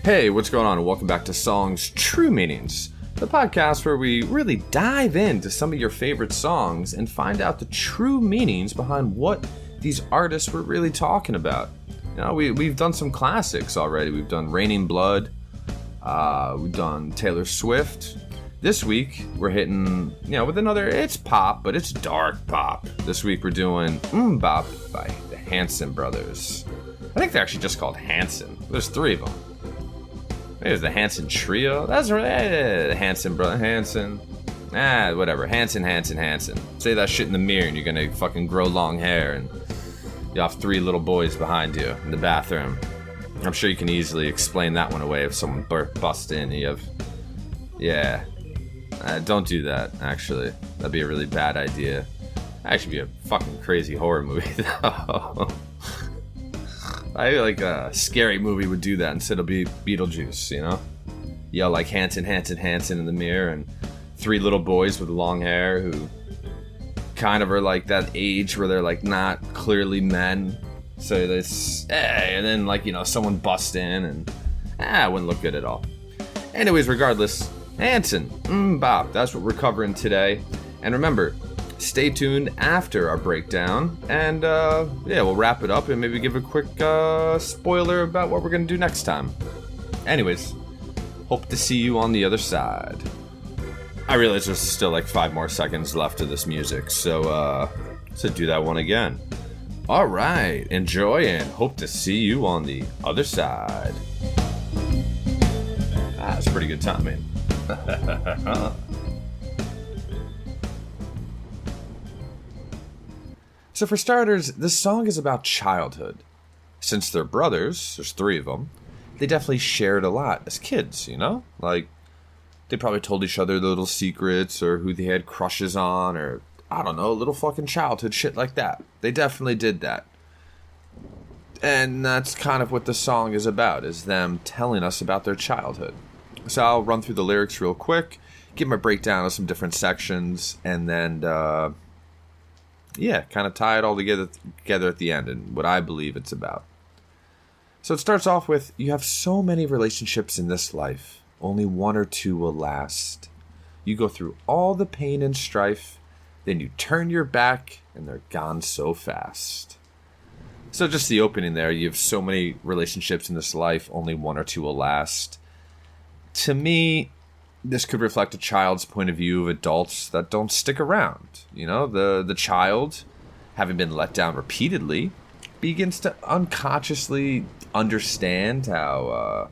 Hey, what's going on? Welcome back to Songs True Meanings, the podcast where we really dive into some of your favorite songs and find out the true meanings behind what these artists were really talking about. You know, we've done some classics already. We've done Raining Blood. We've done Taylor Swift. This week, we're hitting, with another, it's pop, but it's dark pop. This week, we're doing MMMBop by the Hanson brothers. I think they're actually just called Hanson. There's three of them. Maybe it's the Hanson Trio. That's right. Hanson, brother. Hanson. Whatever. Hanson. Say that shit in the mirror and you're gonna fucking grow long hair and you have three little boys behind you in the bathroom. I'm sure you can easily explain that one away if someone busts in and you have... Yeah. Don't do that, actually. That'd be a really bad idea. Actually be a fucking crazy horror movie, though. I feel like a scary movie would do that instead of Beetlejuice, you know? Yell like Hanson in the mirror, and three little boys with long hair who kind of are like that age where they're like not clearly men. So it's, and then someone busts in and, it wouldn't look good at all. Anyways, regardless, Hanson, MMMBop, that's what we're covering today. And remember, stay tuned after our breakdown, and we'll wrap it up and maybe give a quick spoiler about what we're going to do next time. Anyways, hope to see you on the other side. I realize there's still like 5 more seconds left of this music, so do that one again. Alright, enjoy and hope to see you on the other side. That's pretty good timing. So for starters, this song is about childhood. Since they're brothers, there's 3 of them, they definitely shared a lot as kids, you know? Like, they probably told each other little secrets or who they had crushes on or, I don't know, little fucking childhood shit like that. They definitely did that. And that's kind of what the song is about, is them telling us about their childhood. So I'll run through the lyrics real quick, give my breakdown of some different sections, and then... kind of tie it all together at the end and what I believe it's about. So it starts off with, you have so many relationships in this life, only 1 or 2 will last. You go through all the pain and strife, then you turn your back and they're gone so fast. So just the opening there, you have so many relationships in this life, only 1 or 2 will last. To me, this could reflect a child's point of view of adults that don't stick around. You know, the child, having been let down repeatedly, begins to unconsciously understand how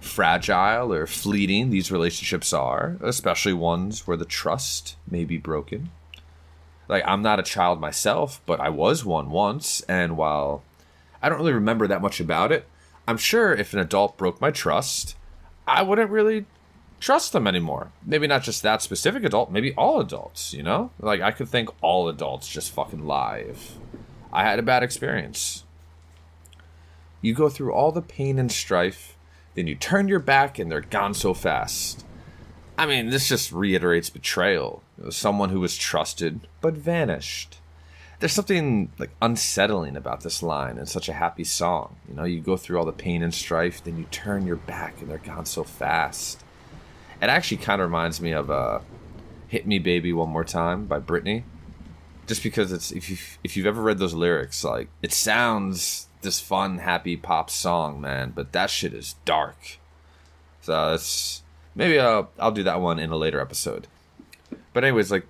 fragile or fleeting these relationships are, especially ones where the trust may be broken. Like, I'm not a child myself, but I was one once, and while I don't really remember that much about it, I'm sure if an adult broke my trust, I wouldn't really trust them anymore. Maybe not just that specific adult, maybe all adults, you know? Like, I could think all adults just fucking lie if I had a bad experience. You go through all the pain and strife, then you turn your back and they're gone so fast. I mean, this just reiterates betrayal. Someone who was trusted, but vanished. There's something, like, unsettling about this line in such a happy song. You know, you go through all the pain and strife, then you turn your back and they're gone so fast. It actually kind of reminds me of Hit Me Baby One More Time by Britney. Just because it's if you've ever read those lyrics, like, it sounds this fun, happy pop song, man, but that shit is dark. So it's maybe I'll do that one in a later episode. But anyways, like,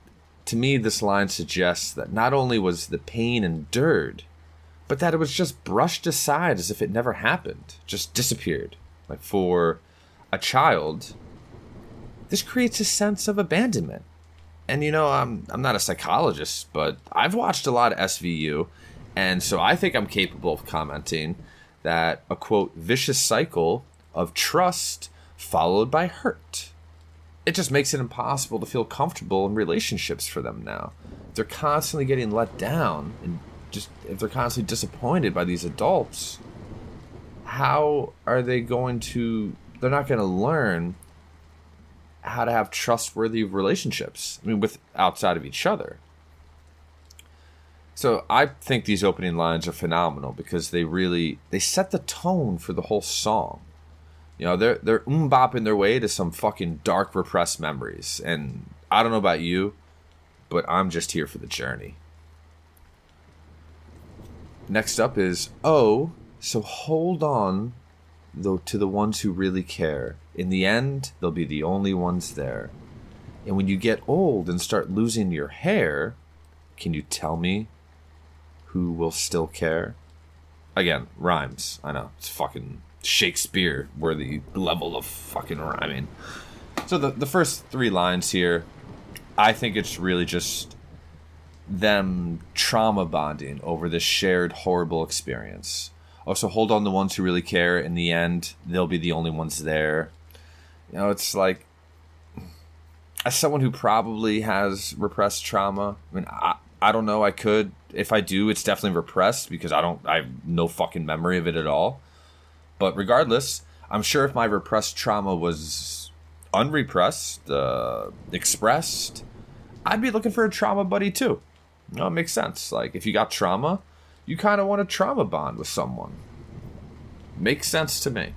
to me, this line suggests that not only was the pain endured, but that it was just brushed aside as if it never happened, just disappeared. Like, for a child, this creates a sense of abandonment. And, you know, I'm not a psychologist, but I've watched a lot of SVU, and so I think I'm capable of commenting that a, quote, vicious cycle of trust followed by hurt. It just makes it impossible to feel comfortable in relationships for them now. They're constantly getting let down, and just if they're constantly disappointed by these adults, how are they going to... They're not going to learn how to have trustworthy relationships. I mean, with outside of each other. So I think these opening lines are phenomenal because they set the tone for the whole song. You know, they're bopping their way to some fucking dark repressed memories. And I don't know about you, but I'm just here for the journey. Next up is, oh, so hold on though to the ones who really care. In the end, they'll be the only ones there. And when you get old and start losing your hair, can you tell me who will still care? Again, rhymes. I know. It's fucking Shakespeare-worthy level of fucking rhyming. So the first three lines here, I think it's really just them trauma bonding over this shared horrible experience. Also, hold on to the ones who really care. In the end, they'll be the only ones there. You know, it's like, as someone who probably has repressed trauma, I mean, I don't know, I could. If I do, it's definitely repressed because I have no fucking memory of it at all. But regardless, I'm sure if my repressed trauma was unrepressed, expressed, I'd be looking for a trauma buddy too. You know, it makes sense. Like, if you got trauma, you kind of want a trauma bond with someone. Makes sense to me.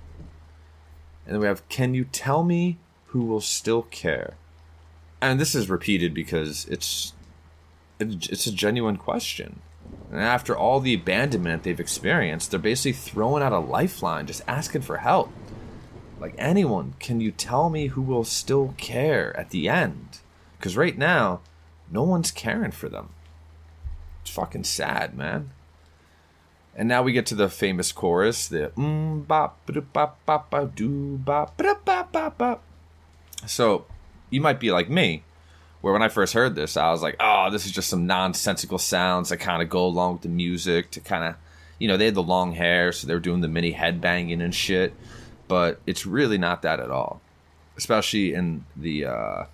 And then we have, can you tell me who will still care? And this is repeated because it's a genuine question. And after all the abandonment they've experienced, they're basically throwing out a lifeline, just asking for help. Like, anyone, can you tell me who will still care at the end? Because right now, no one's caring for them. It's fucking sad, man. And now we get to the famous chorus, the bop bop bop bop do bop bop bop bop. So you might be like me, where when I first heard this, I was like, oh, this is just some nonsensical sounds that kind of go along with the music to kind of, you know, they had the long hair, so they were doing the mini headbanging and shit. But it's really not that at all. Especially in the,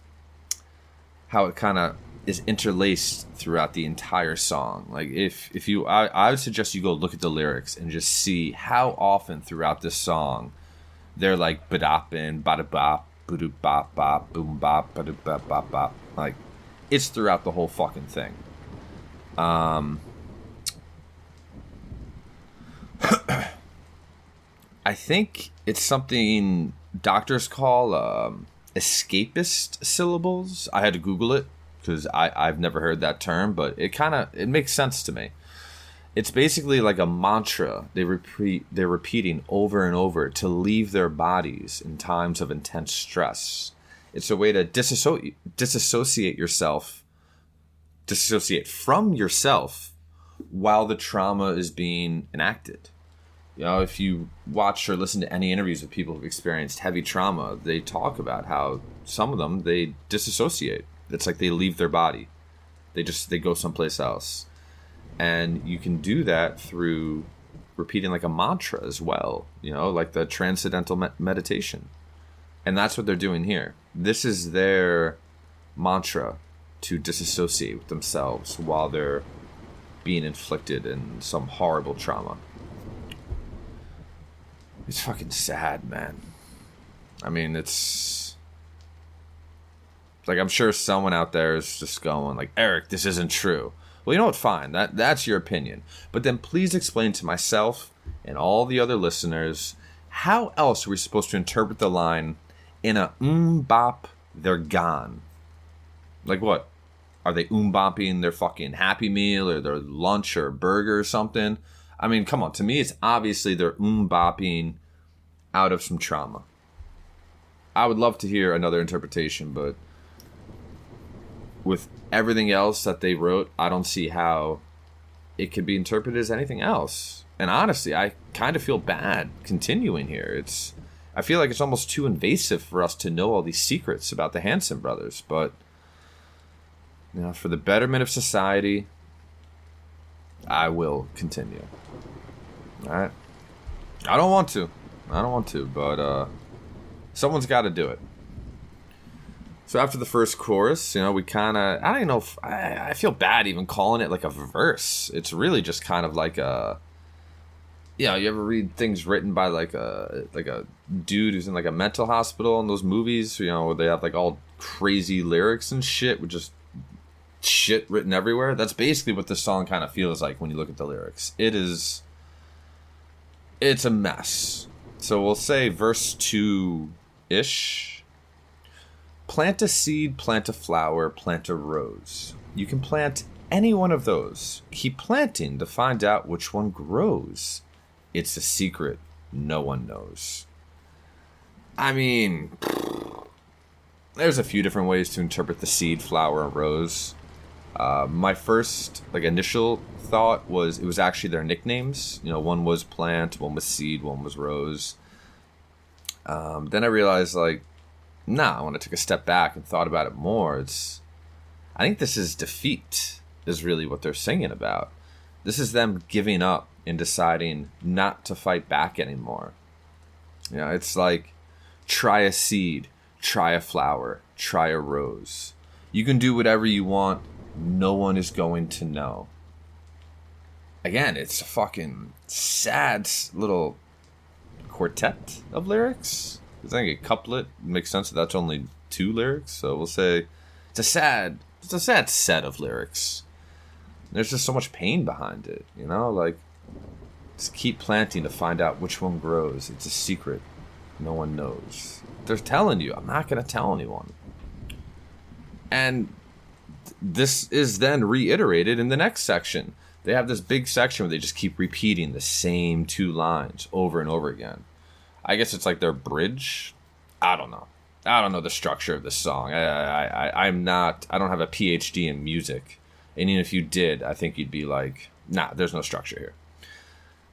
how it kind of is interlaced throughout the entire song. Like, if you, I would suggest you go look at the lyrics and just see how often throughout this song they're like ba-dopping, ba-da-bop, ba-do-bop, bop, boom bop, ba-do-bop, bop, bop. Like, it's throughout the whole fucking thing. I think it's something doctors call escapist syllables. I had to Google it because I've never heard that term, but it makes sense to me. It's basically like a mantra they're repeating over and over to leave their bodies in times of intense stress. It's a way to disassociate from yourself while the trauma is being enacted. You know, if you watch or listen to any interviews with people who've experienced heavy trauma, they talk about how some of them, they disassociate. It's like they leave their body. They go someplace else. And you can do that through repeating like a mantra as well, you know, like the transcendental meditation. And that's what they're doing here. This is their mantra to disassociate with themselves while they're being inflicted in some horrible trauma. It's fucking sad, man. I mean, it's like, I'm sure someone out there is just going like, Eric, this isn't true. Well, you know what? Fine. That's your opinion. But then please explain to myself and all the other listeners, how else are we supposed to interpret the line, in a bop, they're gone? Like what? Are they bopping their fucking Happy Meal or their lunch or burger or something? I mean, come on. To me, it's obviously they're bopping out of some trauma. I would love to hear another interpretation, but with everything else that they wrote, I don't see how it could be interpreted as anything else. And honestly, I kind of feel bad continuing here. I feel like it's almost too invasive for us to know all these secrets about the Hanson brothers. But, you know, for the betterment of society, I will continue. All right? I don't want to, but someone's got to do it. So after the first chorus, you know, we kind of, I don't even know if, I feel bad even calling it like a verse. It's really just kind of like a, you know, you ever read things written by like a dude who's in like a mental hospital in those movies, you know, where they have like all crazy lyrics and shit with just shit written everywhere? That's basically what this song kind of feels like when you look at the lyrics. It's a mess. So we'll say verse 2-ish. Plant a seed, plant a flower, plant a rose. You can plant any one of those. Keep planting to find out which one grows. It's a secret no one knows. I mean, there's a few different ways to interpret the seed, flower, and rose. My first initial thought was it was actually their nicknames. You know, one was plant, one was seed, one was rose. Then I realized when I took a step back and thought about it more, I think this is defeat is really what they're singing about. This is them giving up and deciding not to fight back anymore. You know, it's like, try a seed, try a flower, try a rose. You can do whatever you want. No one is going to know. Again, it's a fucking sad little quartet of lyrics. I think a couplet makes sense that that's only 2 lyrics. So we'll say it's a sad set of lyrics. There's just so much pain behind it, you know? Just keep planting to find out which one grows. It's a secret no one knows. They're telling you, I'm not going to tell anyone. And this is then reiterated in the next section. They have this big section where they just keep repeating the same 2 lines over and over again. I guess it's like their bridge. I don't know. I don't know the structure of this song. I don't have a PhD in music. And even if you did, I think you'd be like, nah, there's no structure here.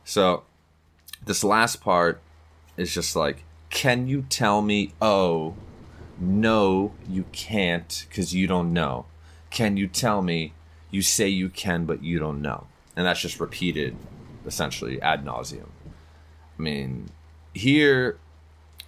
So this last part is just like, can you tell me? Oh, no, you can't, because you don't know. Can you tell me? You say you can, but you don't know. And that's just repeated, essentially, ad nauseum. I mean, here,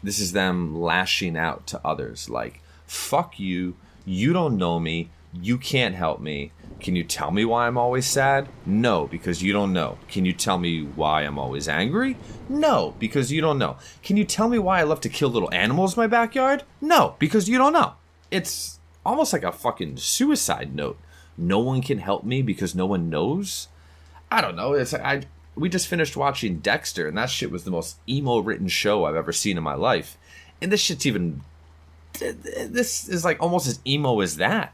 this is them lashing out to others. Like, fuck you. You don't know me. You can't help me. Can you tell me why I'm always sad? No, because you don't know. Can you tell me why I'm always angry? No, because you don't know. Can you tell me why I love to kill little animals in my backyard? No, because you don't know. It's almost like a fucking suicide note. No one can help me because no one knows? I don't know. We just finished watching Dexter, and that shit was the most emo-written show I've ever seen in my life. And this shit's this is almost as emo as that.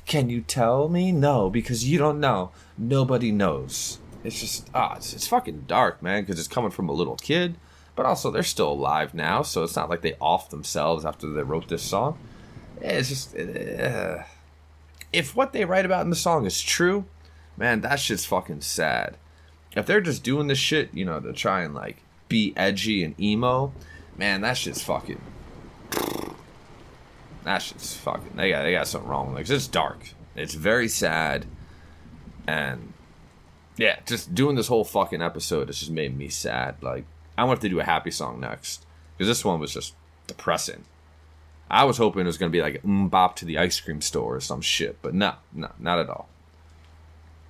Can you tell me? No, because you don't know. Nobody knows. It's just, it's fucking dark, man, because it's coming from a little kid. But also, they're still alive now, so it's not like they offed themselves after they wrote this song. It's just, if what they write about in the song is true, man, that shit's fucking sad. If they're just doing this shit, to try and, be edgy and emo, man, that shit's fucking... They got something wrong. It's dark. It's very sad. And, yeah, just doing this whole fucking episode has just made me sad. I want to have to do a happy song next. Because this one was just depressing. I was hoping it was going to be like MMMBop to the ice cream store or some shit. But no, not at all.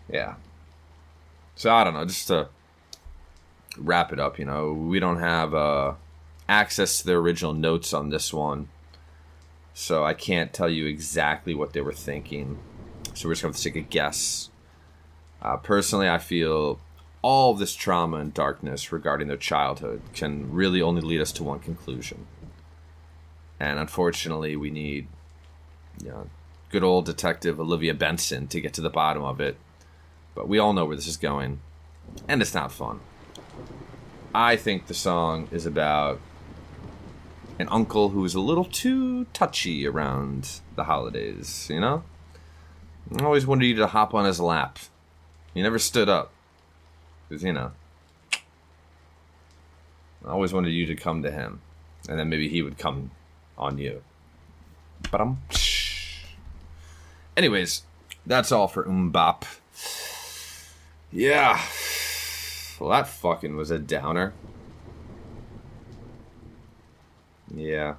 Yeah. So, I don't know. Just to wrap it up, we don't have access to the original notes on this one. So I can't tell you exactly what they were thinking. So we're just going to take a guess. Personally, I feel all of this trauma and darkness regarding their childhood can really only lead us to one conclusion. And unfortunately, we need good old Detective Olivia Benson to get to the bottom of it. But we all know where this is going. And it's not fun. I think the song is about an uncle who is a little too touchy around the holidays, I always wanted you to hop on his lap. He never stood up. Because, I always wanted you to come to him. And then maybe he would come on you. But anyways, that's all for MMMBop. Yeah. Well, that fucking was a downer. Yeah.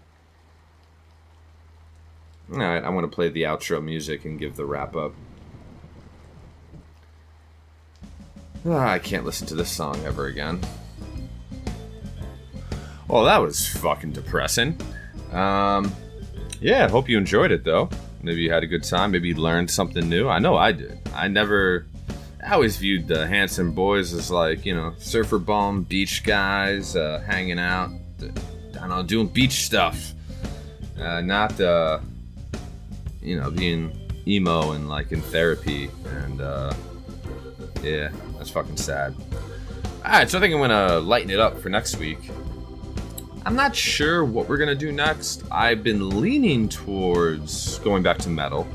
Alright, I'm going to play the outro music and give the wrap up. I can't listen to this song ever again. Well, that was fucking depressing. Yeah, hope you enjoyed it, though. Maybe you had a good time. Maybe you learned something new. I know I did. I I always viewed the Hanson boys as like, you know, surfer bum beach guys, hanging out, I don't know, doing beach stuff, not you know, being emo and like in therapy, and yeah, that's fucking sad. Alright, so I think I'm gonna lighten it up for next week. I'm not sure what we're gonna do next. I've been leaning towards going back to metal.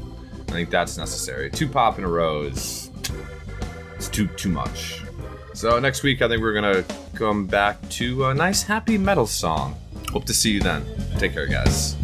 I think that's necessary. 2 pop in a row is too much. So next week I think we're gonna come back to a nice happy metal song. Hope to see you then. Take care, guys.